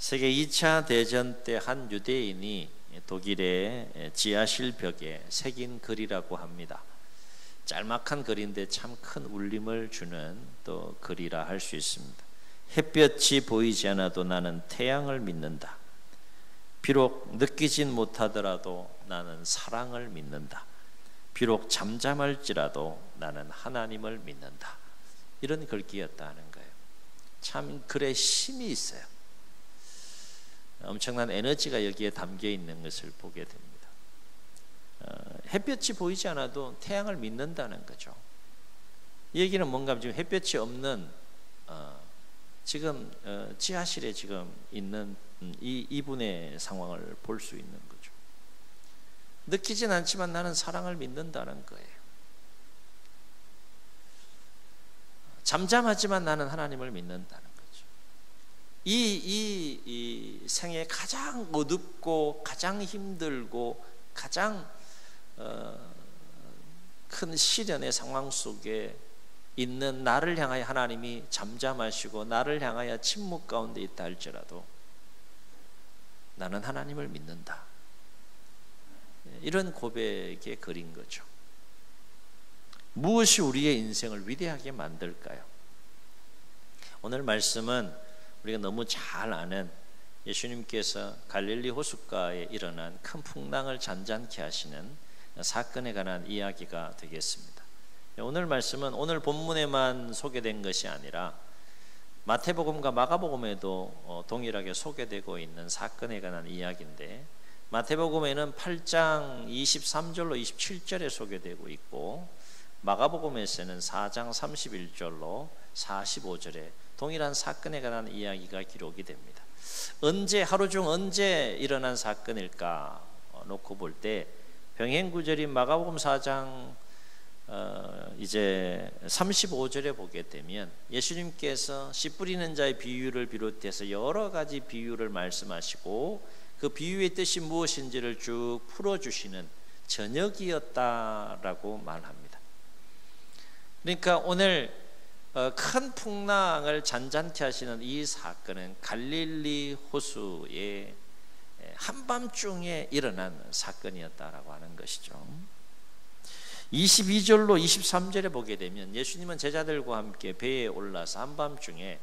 세계 2차 대전 때 한 유대인이 독일의 지하실 벽에 새긴 글이라고 합니다. 짤막한 글인데 참 큰 울림을 주는 또 글이라 할 수 있습니다. 햇볕이 보이지 않아도 나는 태양을 믿는다. 비록 느끼진 못하더라도 나는 사랑을 믿는다. 비록 잠잠할지라도 나는 하나님을 믿는다. 이런 글귀였다는 거예요. 참 글에 힘이 있어요. 엄청난 에너지가 여기에 담겨 있는 것을 보게 됩니다. 햇볕이 보이지 않아도 태양을 믿는다는 거죠. 이 얘기는 뭔가 지금 햇볕이 없는 지금 지하실에 지금 있는 이분의 상황을 볼 수 있는 거죠. 느끼진 않지만 나는 사랑을 믿는다는 거예요. 잠잠하지만 나는 하나님을 믿는다는 거죠. 이 생에 가장 어둡고 가장 힘들고 가장 큰 시련의 상황 속에 있는 나를 향하여 하나님이 잠잠하시고 나를 향하여 침묵 가운데 있다 할지라도 나는 하나님을 믿는다. 이런 고백의 글인 거죠. 무엇이 우리의 인생을 위대하게 만들까요? 오늘 말씀은 우리가 너무 잘 아는 예수님께서 갈릴리 호숫가에 일어난 큰 풍랑을 잔잔케 하시는 사건에 관한 이야기가 되겠습니다. 오늘 말씀은 오늘 본문에만 소개된 것이 아니라 마태복음과 마가복음에도 동일하게 소개되고 있는 사건에 관한 이야기인데, 마태복음에는 8장 23절로 27절에 소개되고 있고 마가복음에서는 4장 31절로 45절에 동일한 사건에 관한 이야기가 기록이 됩니다. 언제, 하루 중 언제 일어난 사건일까 놓고 볼 때 병행구절인 마가복음 4장 이제 35절에 보게 되면 예수님께서 씨 뿌리는 자의 비유를 비롯해서 여러 가지 비유를 말씀하시고 그 비유의 뜻이 무엇인지를 쭉 풀어주시는 저녁이었다라고 말합니다. 그러니까 오늘 큰 풍랑을 잔잔케 하시는 이 사건은 갈릴리 호수의 한밤중에 일어난 사건이었다라고 하는 것이죠. 22절로 23절에 보게 되면 예수님은 제자들과 함께 배에 올라서 한밤중에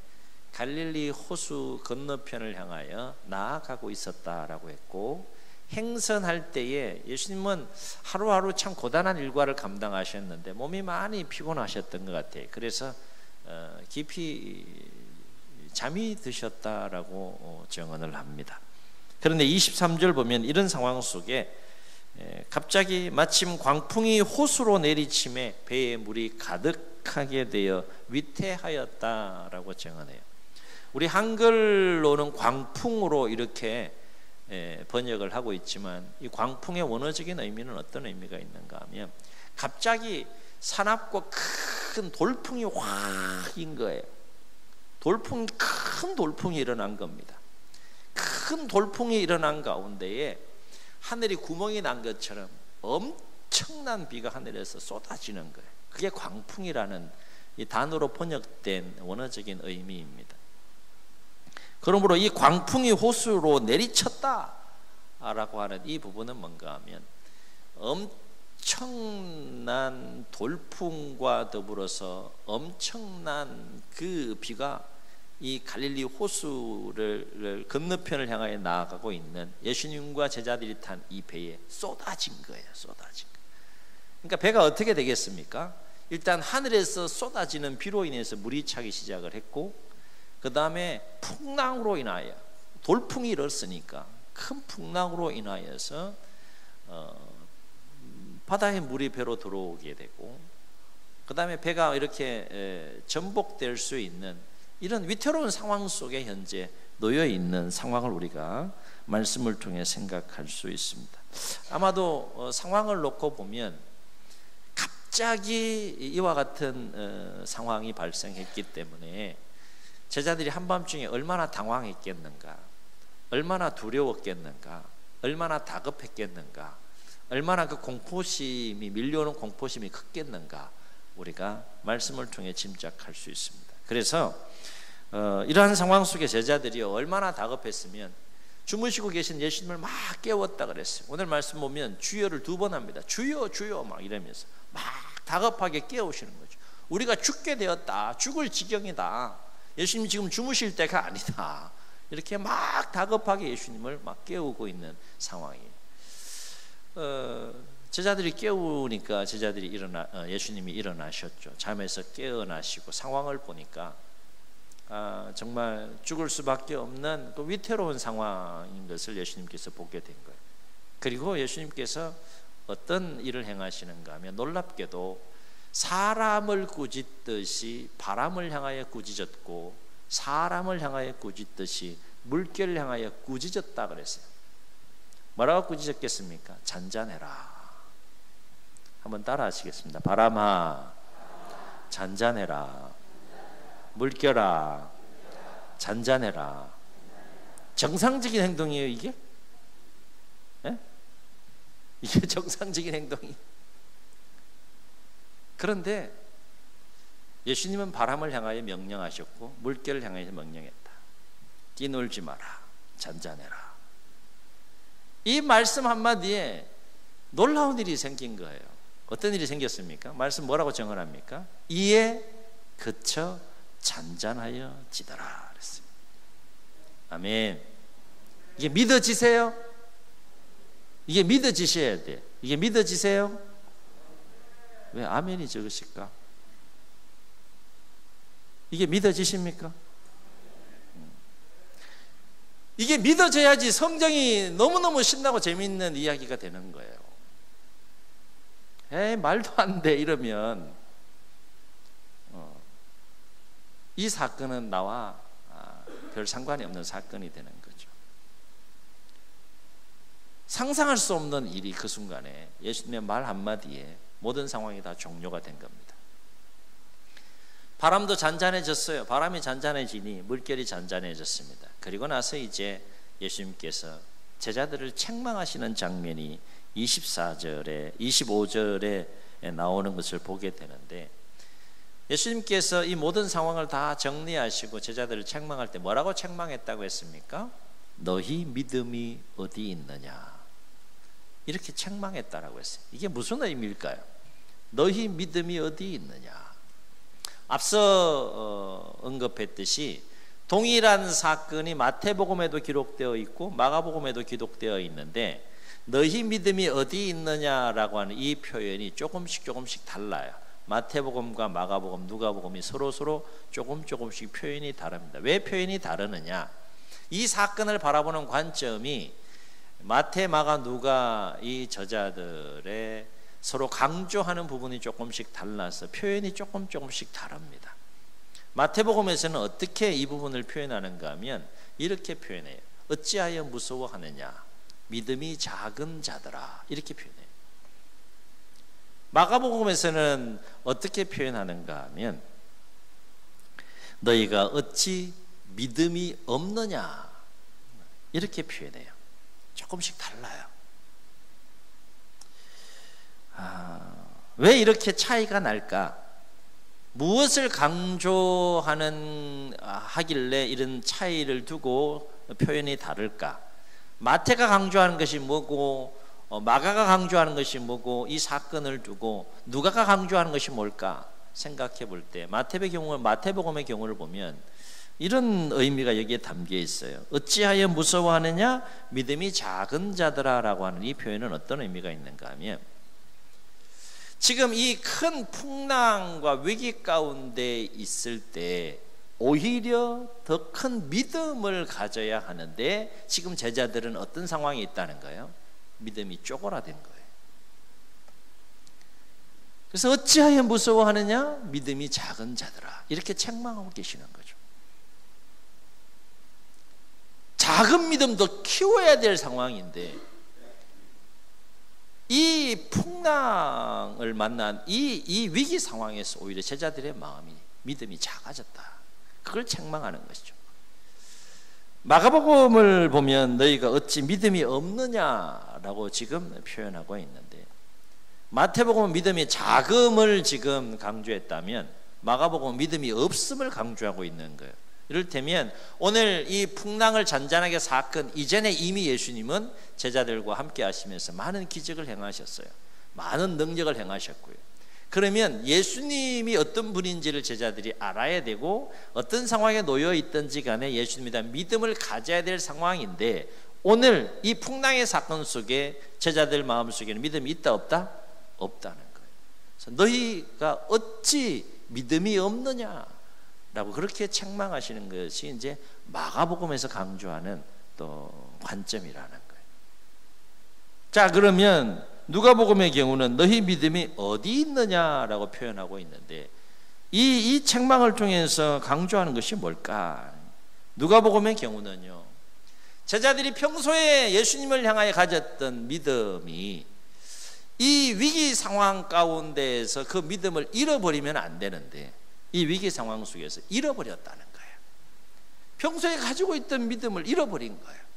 갈릴리 호수 건너편을 향하여 나아가고 있었다라고 했고, 행선할 때에 예수님은 하루하루 참 고단한 일과를 감당하셨는데 몸이 많이 피곤하셨던 것 같아요. 그래서 깊이 잠이 드셨다라고 증언을 합니다. 그런데 23절 보면 이런 상황 속에 갑자기 마침 광풍이 호수로 내리침에 배에 물이 가득하게 되어 위태하였다라고 증언해요. 우리 한글로는 광풍으로 이렇게 번역을 하고 있지만 이 광풍의 원어적인 의미는 어떤 의미가 있는가 하면 갑자기 사납고 큰 돌풍이 확인 거예요. 큰 돌풍이 일어난 겁니다. 큰 돌풍이 일어난 가운데에 하늘이 구멍이 난 것처럼 엄청난 비가 하늘에서 쏟아지는 거예요. 그게 광풍이라는 이 단어로 번역된 원어적인 의미입니다. 그러므로 이 광풍이 호수로 내리쳤다라고 하는 이 부분은 뭔가 하면 엄청난 돌풍과 더불어서 엄청난 그 비가 이 갈릴리 호수를 건너편을 향하여 나아가고 있는 예수님과 제자들이 탄 이 배에 쏟아진 거예요. 쏟아진 거. 그러니까 배가 어떻게 되겠습니까? 일단 하늘에서 쏟아지는 비로 인해서 물이 차기 시작을 했고, 그 다음에 풍랑으로 인하여 돌풍이 일었으니까 큰 풍랑으로 인하여서 바다에 물이 배로 들어오게 되고, 그 다음에 배가 이렇게 전복될 수 있는 이런 위태로운 상황 속에 현재 놓여 있는 상황을 우리가 말씀을 통해 생각할 수 있습니다. 아마도 상황을 놓고 보면 갑자기 이와 같은 상황이 발생했기 때문에 제자들이 한밤중에 얼마나 당황했겠는가, 얼마나 두려웠겠는가, 얼마나 다급했겠는가, 얼마나 그 공포심이 밀려오는 공포심이 컸겠는가 우리가 말씀을 통해 짐작할 수 있습니다. 그래서 이러한 상황 속에 제자들이 얼마나 다급했으면 주무시고 계신 예수님을 막 깨웠다 그랬어요. 오늘 말씀 보면 주여를 2번 합니다. 주여 주여 막 이러면서 막 다급하게 깨우시는 거죠. 우리가 죽게 되었다. 죽을 지경이다. 예수님 지금 주무실 때가 아니다. 이렇게 막 다급하게 예수님을 막 깨우고 있는 상황이에요. 제자들이 깨우니까 예수님이 일어나셨죠. 잠에서 깨어나시고 상황을 보니까 정말 죽을 수밖에 없는 그 위태로운 상황인 것을 예수님께서 보게 된 거예요. 그리고 예수님께서 어떤 일을 행하시는가 하면 놀랍게도 사람을 꾸짖듯이 바람을 향하여 꾸짖었고 사람을 향하여 꾸짖듯이 물결을 향하여 꾸짖었다 그랬어요. 뭐라고 꾸짖었겠습니까? 잔잔해라. 한번 따라 하시겠습니다. 바람아 잔잔해라. 물결아 잔잔해라. 정상적인 행동이에요 이게? 예? 이게 정상적인 행동이. 그런데 예수님은 바람을 향하여 명령하셨고 물결을 향하여 명령했다. 뛰놀지 마라. 잔잔해라. 이 말씀 한마디에 놀라운 일이 생긴 거예요. 어떤 일이 생겼습니까? 말씀 뭐라고 정언합니까? 이에 그쳐 잔잔하여 지더라 그랬습니다. 아멘. 이게 믿어지세요? 이게 믿어지셔야 돼. 이게 믿어지세요? 왜 아멘이 적으실까? 이게 믿어지십니까? 이게 믿어져야지 성경이 너무너무 신나고 재미있는 이야기가 되는 거예요. 에이 말도 안 돼 이러면 이 사건은 나와 별 상관이 없는 사건이 되는 거죠. 상상할 수 없는 일이 그 순간에 예수님의 말 한마디에 모든 상황이 다 종료가 된 겁니다. 바람도 잔잔해졌어요. 바람이 잔잔해지니 물결이 잔잔해졌습니다. 그리고 나서 이제 예수님께서 제자들을 책망하시는 장면이 25절에 나오는 것을 보게 되는데, 예수님께서 이 모든 상황을 다 정리하시고 제자들을 책망할 때 뭐라고 책망했다고 했습니까? 너희 믿음이 어디 있느냐, 이렇게 책망했다라고 했어요. 이게 무슨 의미일까요? 너희 믿음이 어디 있느냐. 앞서 언급했듯이 동일한 사건이 마태복음에도 기록되어 있고 마가복음에도 기록되어 있는데, 너희 믿음이 어디 있느냐라고 하는 이 표현이 조금씩 달라요. 마태복음과 마가복음, 누가복음이 서로 조금씩 표현이 다릅니다. 왜 표현이 다르느냐? 이 사건을 바라보는 관점이 마태, 마가, 누가 이 저자들의 서로 강조하는 부분이 조금씩 달라서 표현이 조금씩 다릅니다. 마태복음에서는 어떻게 이 부분을 표현하는가 하면 이렇게 표현해요. 어찌하여 무서워하느냐, 믿음이 작은 자들아, 이렇게 표현해요. 마가복음에서는 어떻게 표현하는가 하면 너희가 어찌 믿음이 없느냐, 이렇게 표현해요. 조금씩 달라요. 왜 이렇게 차이가 날까? 무엇을 하길래 이런 차이를 두고 표현이 다를까? 마태가 강조하는 것이 뭐고 마가가 강조하는 것이 뭐고 이 사건을 두고 누가가 강조하는 것이 뭘까 생각해 볼 때 마태복음의 경우를 보면 이런 의미가 여기에 담겨 있어요. 어찌하여 무서워하느냐, 믿음이 작은 자들아라고 하는 이 표현은 어떤 의미가 있는가 하면, 지금 이 큰 풍랑과 위기 가운데 있을 때 오히려 더 큰 믿음을 가져야 하는데 지금 제자들은 어떤 상황이 있다는 거예요? 믿음이 쪼그라든 거예요. 그래서 어찌하여 무서워하느냐, 믿음이 작은 자들아, 이렇게 책망하고 계시는 거죠. 작은 믿음도 키워야 될 상황인데 이 풍랑을 만난 이 위기 상황에서 오히려 제자들의 마음이, 믿음이 작아졌다, 그걸 책망하는 것이죠. 마가복음을 보면 너희가 어찌 믿음이 없느냐라고 지금 표현하고 있는데, 마태복음은 믿음이 작음을 지금 강조했다면 마가복음은 믿음이 없음을 강조하고 있는 거예요. 이를테면 오늘 이 풍랑을 잔잔하게 사건 이전에 이미 예수님은 제자들과 함께 하시면서 많은 기적을 행하셨어요. 많은 능력을 행하셨고요. 그러면 예수님이 어떤 분인지를 제자들이 알아야 되고 어떤 상황에 놓여 있든지 간에 예수님에 대한 믿음을 가져야 될 상황인데, 오늘 이 풍랑의 사건 속에 제자들 마음속에는 믿음이 있다 없다? 없다는 거예요. 그래서 너희가 어찌 믿음이 없느냐라고 그렇게 책망하시는 것이 이제 마가복음에서 강조하는 또 관점이라는 거예요. 자, 그러면 누가복음의 경우는 너희 믿음이 어디 있느냐라고 표현하고 있는데, 이 책망을 통해서 강조하는 것이 뭘까? 누가복음의 경우는요, 제자들이 평소에 예수님을 향하여 가졌던 믿음이 이 위기 상황 가운데에서 그 믿음을 잃어버리면 안 되는데, 이 위기 상황 속에서 잃어버렸다는 거예요. 평소에 가지고 있던 믿음을 잃어버린 거예요.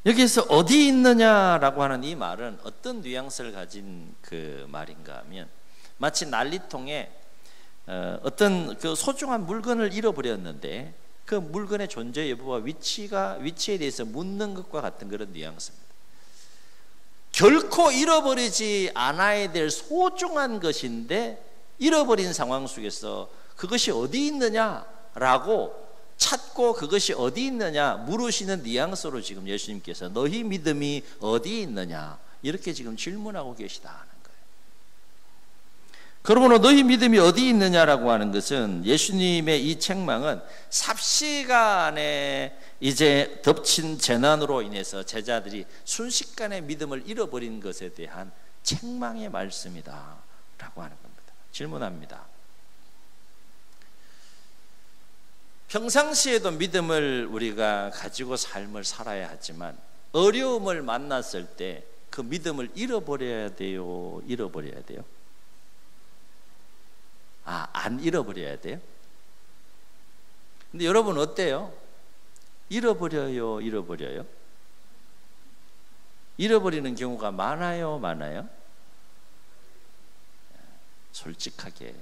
여기서 어디 있느냐라고 하는 이 말은 어떤 뉘앙스를 가진 그 말인가 하면, 마치 난리통에 어떤 그 소중한 물건을 잃어버렸는데 그 물건의 존재 여부와 위치에 대해서 묻는 것과 같은 그런 뉘앙스입니다. 결코 잃어버리지 않아야 될 소중한 것인데 잃어버린 상황 속에서 그것이 어디 있느냐라고 찾고 그것이 어디 있느냐 물으시는 뉘앙스로 지금 예수님께서 너희 믿음이 어디 있느냐 이렇게 지금 질문하고 계시다 하는 거예요. 그러므로 너희 믿음이 어디 있느냐라고 하는 것은, 예수님의 이 책망은 삽시간에 이제 덮친 재난으로 인해서 제자들이 순식간에 믿음을 잃어버린 것에 대한 책망의 말씀이다 라고 하는 겁니다. 질문합니다. 평상시에도 믿음을 우리가 가지고 삶을 살아야 하지만 어려움을 만났을 때 그 믿음을 잃어버려야 돼요? 잃어버려야 돼요? 안 잃어버려야 돼요? 근데 여러분 어때요? 잃어버려요? 잃어버려요? 잃어버리는 경우가 많아요? 많아요? 솔직하게.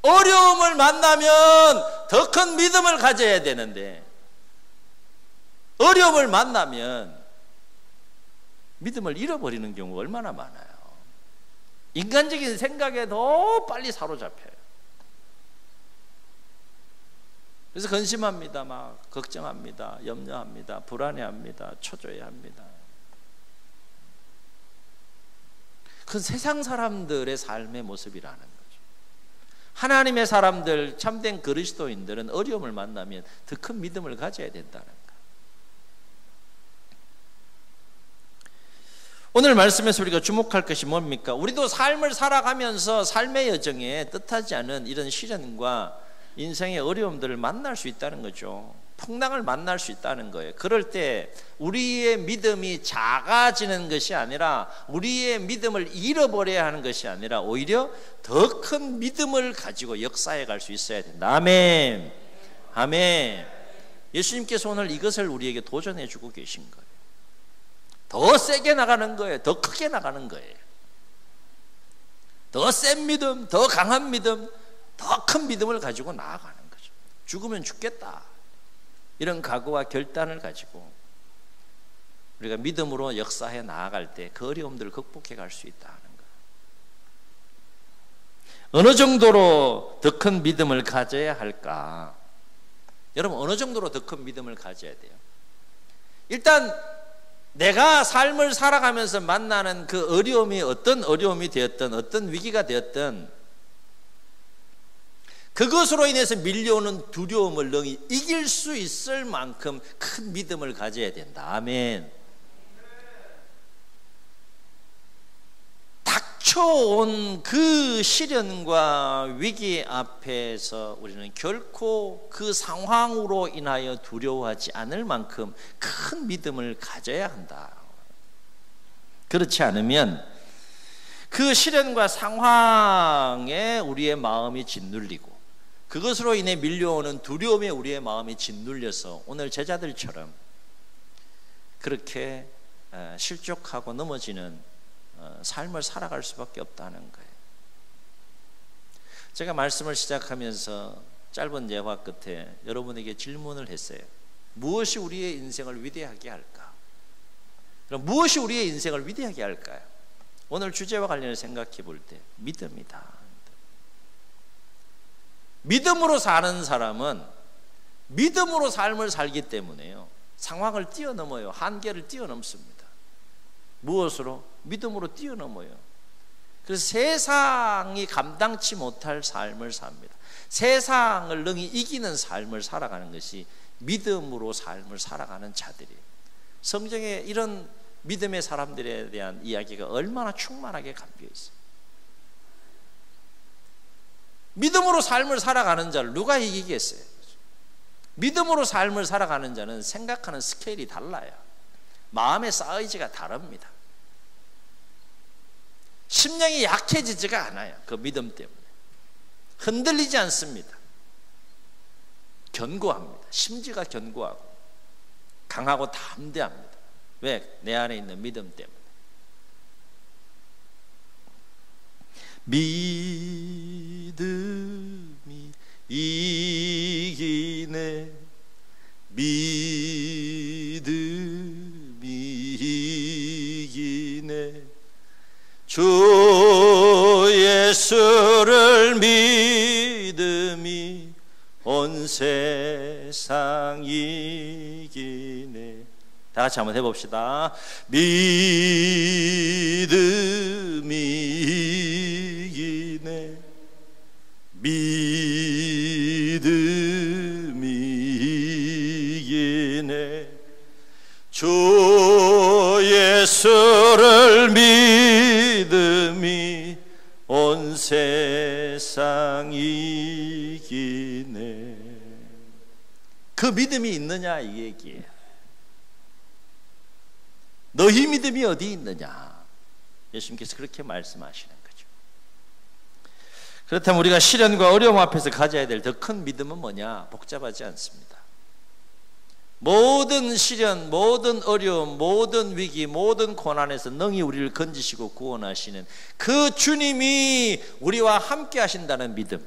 어려움을 만나면 더 큰 믿음을 가져야 되는데, 어려움을 만나면 믿음을 잃어버리는 경우가 얼마나 많아요. 인간적인 생각에 더 빨리 사로잡혀요. 그래서 근심합니다, 막 걱정합니다, 염려합니다, 불안해합니다, 초조해합니다. 그건 세상 사람들의 삶의 모습이라는 거죠. 하나님의 사람들, 참된 그리스도인들은 어려움을 만나면 더 큰 믿음을 가져야 된다는 거예요. 오늘 말씀에서 우리가 주목할 것이 뭡니까? 우리도 삶을 살아가면서 삶의 여정에 뜻하지 않은 이런 시련과 인생의 어려움들을 만날 수 있다는 거죠. 풍랑을 만날 수 있다는 거예요. 그럴 때 우리의 믿음이 작아지는 것이 아니라, 우리의 믿음을 잃어버려야 하는 것이 아니라 오히려 더 큰 믿음을 가지고 역사해 갈 수 있어야 된다. 아멘. 아멘. 예수님께서 오늘 이것을 우리에게 도전해 주고 계신 거예요. 더 세게 나가는 거예요. 더 크게 나가는 거예요. 더 센 믿음, 더 강한 믿음, 더 큰 믿음을 가지고 나아가는 거죠. 죽으면 죽겠다, 이런 각오와 결단을 가지고 우리가 믿음으로 역사해 나아갈 때 그 어려움들을 극복해 갈 수 있다 하는 거예요. 어느 정도로 더 큰 믿음을 가져야 할까? 여러분, 어느 정도로 더 큰 믿음을 가져야 돼요? 일단 내가 삶을 살아가면서 만나는 그 어려움이 어떤 어려움이 되었든 어떤 위기가 되었든 그것으로 인해서 밀려오는 두려움을 너희 이길 수 있을 만큼 큰 믿음을 가져야 된다. 아멘. 닥쳐온 그 시련과 위기 앞에서 우리는 결코 그 상황으로 인하여 두려워하지 않을 만큼 큰 믿음을 가져야 한다. 그렇지 않으면 그 시련과 상황에 우리의 마음이 짓눌리고 그것으로 인해 밀려오는 두려움에 우리의 마음이 짓눌려서 오늘 제자들처럼 그렇게 실족하고 넘어지는 삶을 살아갈 수밖에 없다는 거예요. 제가 말씀을 시작하면서 짧은 예화 끝에 여러분에게 질문을 했어요. 무엇이 우리의 인생을 위대하게 할까? 그럼 무엇이 우리의 인생을 위대하게 할까요? 오늘 주제와 관련해서 생각해 볼 때 믿음이다. 믿음으로 사는 사람은 믿음으로 삶을 살기 때문에요, 상황을 뛰어넘어요. 한계를 뛰어넘습니다. 무엇으로? 믿음으로 뛰어넘어요. 그래서 세상이 감당치 못할 삶을 삽니다. 세상을 능히 이기는 삶을 살아가는 것이 믿음으로 삶을 살아가는 자들이에요. 성경에 이런 믿음의 사람들에 대한 이야기가 얼마나 충만하게 감겨 있어요. 믿음으로 삶을 살아가는 자를 누가 이기겠어요? 믿음으로 삶을 살아가는 자는 생각하는 스케일이 달라요. 마음의 사이즈가 다릅니다. 심령이 약해지지가 않아요. 그 믿음 때문에 흔들리지 않습니다. 견고합니다. 심지가 견고하고 강하고 담대합니다. 왜? 내 안에 있는 믿음 때문에. 믿음이 이기네, 믿음이 이기네, 주 예수를 믿음이 온 세상 이기네. 다 같이 한번 해봅시다. 믿음이 이기네, 믿음이 이기네, 주 예수를 믿음이 온 세상 이기네. 그 믿음이 있느냐 이 얘기예요. 너희 믿음이 어디 있느냐? 예수님께서 그렇게 말씀하시는 거죠. 그렇다면 우리가 시련과 어려움 앞에서 가져야 될 더 큰 믿음은 뭐냐? 복잡하지 않습니다. 모든 시련, 모든 어려움, 모든 위기, 모든 고난에서 능히 우리를 건지시고 구원하시는 그 주님이 우리와 함께 하신다는 믿음,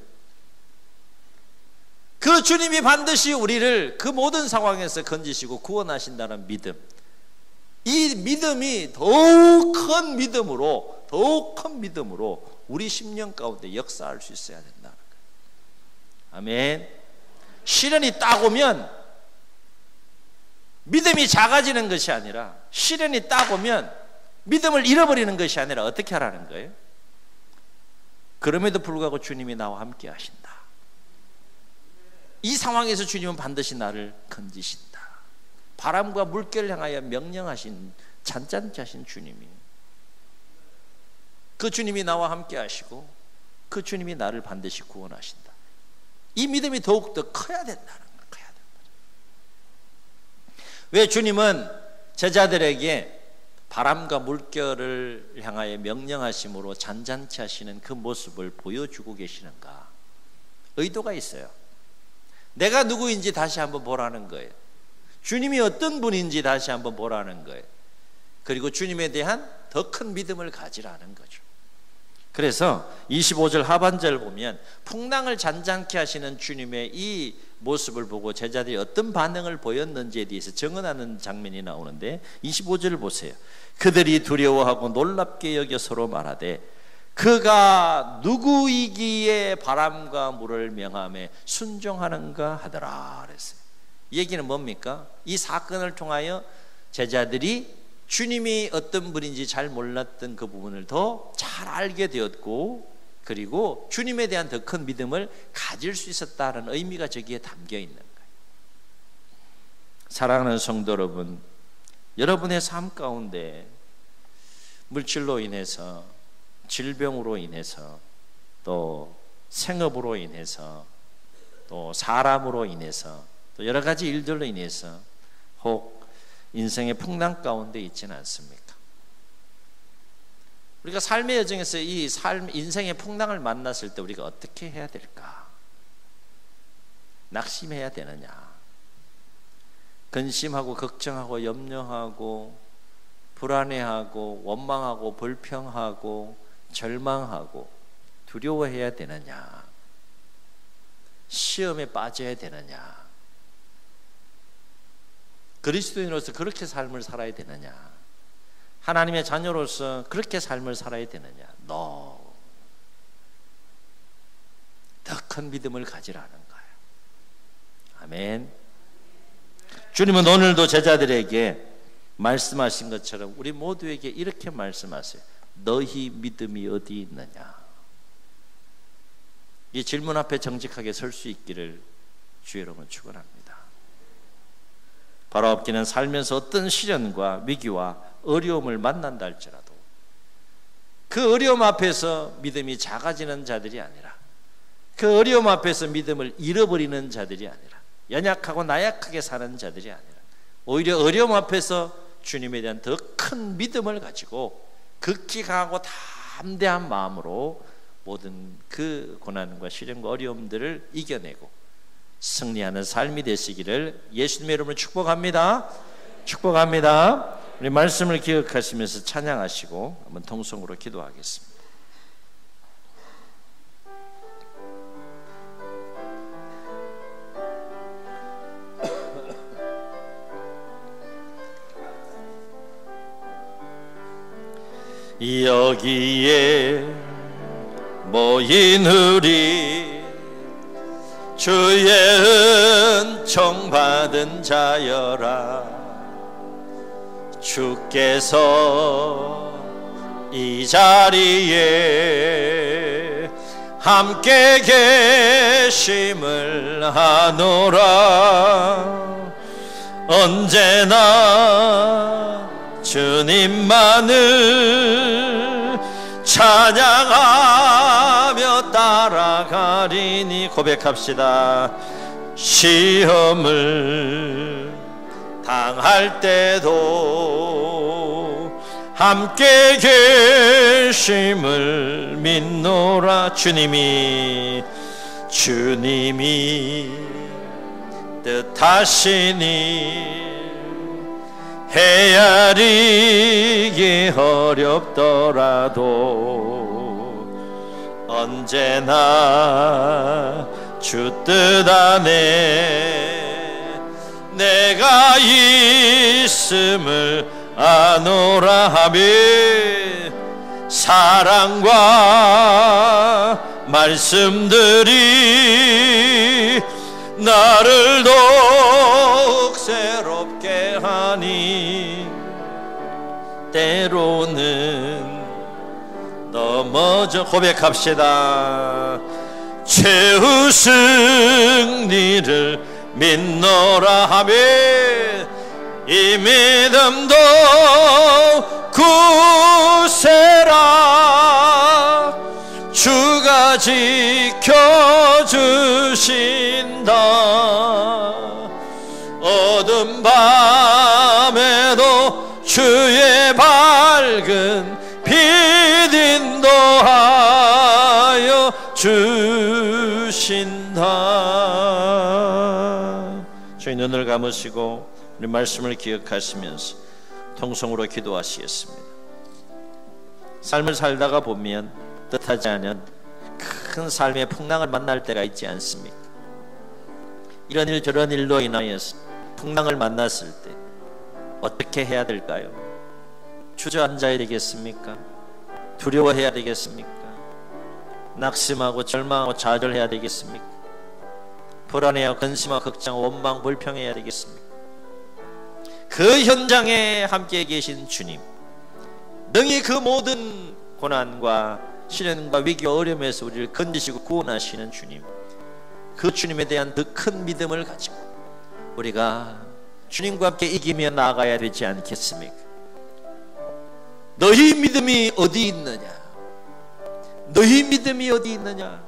그 주님이 반드시 우리를 그 모든 상황에서 건지시고 구원하신다는 믿음, 이 믿음이 더욱 큰 믿음으로 우리 심령 가운데 역사할 수 있어야 된다는 거예요. 아멘. 시련이 딱 오면 믿음이 작아지는 것이 아니라, 시련이 딱 오면 믿음을 잃어버리는 것이 아니라 어떻게 하라는 거예요? 그럼에도 불구하고 주님이 나와 함께 하신다. 이 상황에서 주님은 반드시 나를 건지신다. 바람과 물결을 향하여 명령하신 잔잔케 하신 주님이, 그 주님이 나와 함께 하시고 그 주님이 나를 반드시 구원하신다. 이 믿음이 더욱더 커야 된다는 거예요. 커야 된다. 왜 주님은 제자들에게 바람과 물결을 향하여 명령하심으로 잔잔케 하시는 그 모습을 보여주고 계시는가? 의도가 있어요. 내가 누구인지 다시 한번 보라는 거예요. 주님이 어떤 분인지 다시 한번 보라는 거예요. 그리고 주님에 대한 더 큰 믿음을 가지라는 거죠. 그래서 25절 하반절 보면 풍랑을 잔잔케 하시는 주님의 이 모습을 보고 제자들이 어떤 반응을 보였는지에 대해서 증언하는 장면이 나오는데, 25절을 보세요. 그들이 두려워하고 놀랍게 여겨 서로 말하되 그가 누구이기에 바람과 물을 명함에 순종하는가 하더라 그랬어요. 이 얘기는 뭡니까? 이 사건을 통하여 제자들이 주님이 어떤 분인지 잘 몰랐던 그 부분을 더 잘 알게 되었고, 그리고 주님에 대한 더 큰 믿음을 가질 수 있었다는 의미가 저기에 담겨 있는 거예요. 사랑하는 성도 여러분, 여러분의 삶 가운데 물질로 인해서, 질병으로 인해서, 또 생업으로 인해서, 또 사람으로 인해서, 또 여러 가지 일들로 인해서 혹 인생의 풍랑 가운데 있지는 않습니까? 우리가 삶의 여정에서 이 인생의 풍랑을 만났을 때 우리가 어떻게 해야 될까? 낙심해야 되느냐? 근심하고 걱정하고 염려하고 불안해하고 원망하고 불평하고 절망하고 두려워해야 되느냐? 시험에 빠져야 되느냐? 그리스도인으로서 그렇게 삶을 살아야 되느냐? 하나님의 자녀로서 그렇게 삶을 살아야 되느냐? 더 큰 믿음을 가지라는 거예요. 아멘. 주님은 오늘도 제자들에게 말씀하신 것처럼 우리 모두에게 이렇게 말씀하세요. 너희 믿음이 어디 있느냐? 이 질문 앞에 정직하게 설 수 있기를 주의 이름으로 축원합니다. 바로 앞기는 살면서 어떤 시련과 위기와 어려움을 만난다 할지라도 그 어려움 앞에서 믿음이 작아지는 자들이 아니라, 그 어려움 앞에서 믿음을 잃어버리는 자들이 아니라, 연약하고 나약하게 사는 자들이 아니라 오히려 어려움 앞에서 주님에 대한 더 큰 믿음을 가지고 극히 강하고 담대한 마음으로 모든 그 고난과 시련과 어려움들을 이겨내고 승리하는 삶이 되시기를 예수님의 이름으로 축복합니다. 축복합니다. 우리 말씀을 기억하시면서 찬양하시고 한번 통성으로 기도하겠습니다. 여기에 모인 우리 주의 은총 받은 자여라. 주께서 이 자리에 함께 계심을 하노라. 언제나 주님만을 찬양하며 따라가리니. 고백합시다. 시험을 당할 때도 함께 계심을 믿노라. 주님이 뜻하시니 헤아리기 어렵더라도 언제나 주 뜻 안에 내가 있음을 아노라 하며 사랑과 말씀들이 나를 더욱 새롭게 하니 때로는 넘어져. 고백합시다. 최후 승리를 믿노라 하며 이 믿음도 굳세라. 주가 지켜주신다. 어두운 밤에도 주의 밝은 빛 인도하여 주신다. 저희 눈을 감으시고 우리 말씀을 기억하시면서 통성으로 기도하시겠습니다. 삶을 살다가 보면 뜻하지 않은 큰 삶의 풍랑을 만날 때가 있지 않습니까? 이런 일 저런 일로 인하여서 풍랑을 만났을 때 어떻게 해야 될까요? 주저앉아야 되겠습니까? 두려워해야 되겠습니까? 낙심하고 절망하고 좌절해야 되겠습니까? 불안해하고 근심하고 걱정하고 원망 불평해야 되겠습니까? 그 현장에 함께 계신 주님, 능히 그 모든 고난과 시련과 위기와 어려움에서 우리를 건지시고 구원하시는 주님, 그 주님에 대한 더 큰 믿음을 가지고 우리가 주님과 함께 이기며 나아가야 되지 않겠습니까? 너희 믿음이 어디 있느냐? 너희 믿음이 어디 있느냐?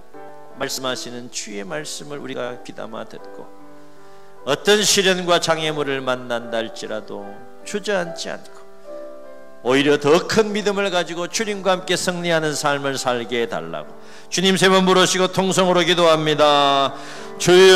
말씀하시는 주의 말씀을 우리가 귀담아 듣고 어떤 시련과 장애물을 만난다 할지라도 주저앉지 않고 오히려 더 큰 믿음을 가지고 주님과 함께 승리하는 삶을 살게 해달라고 주님 세 번 부르시고 통성으로 기도합니다. 주여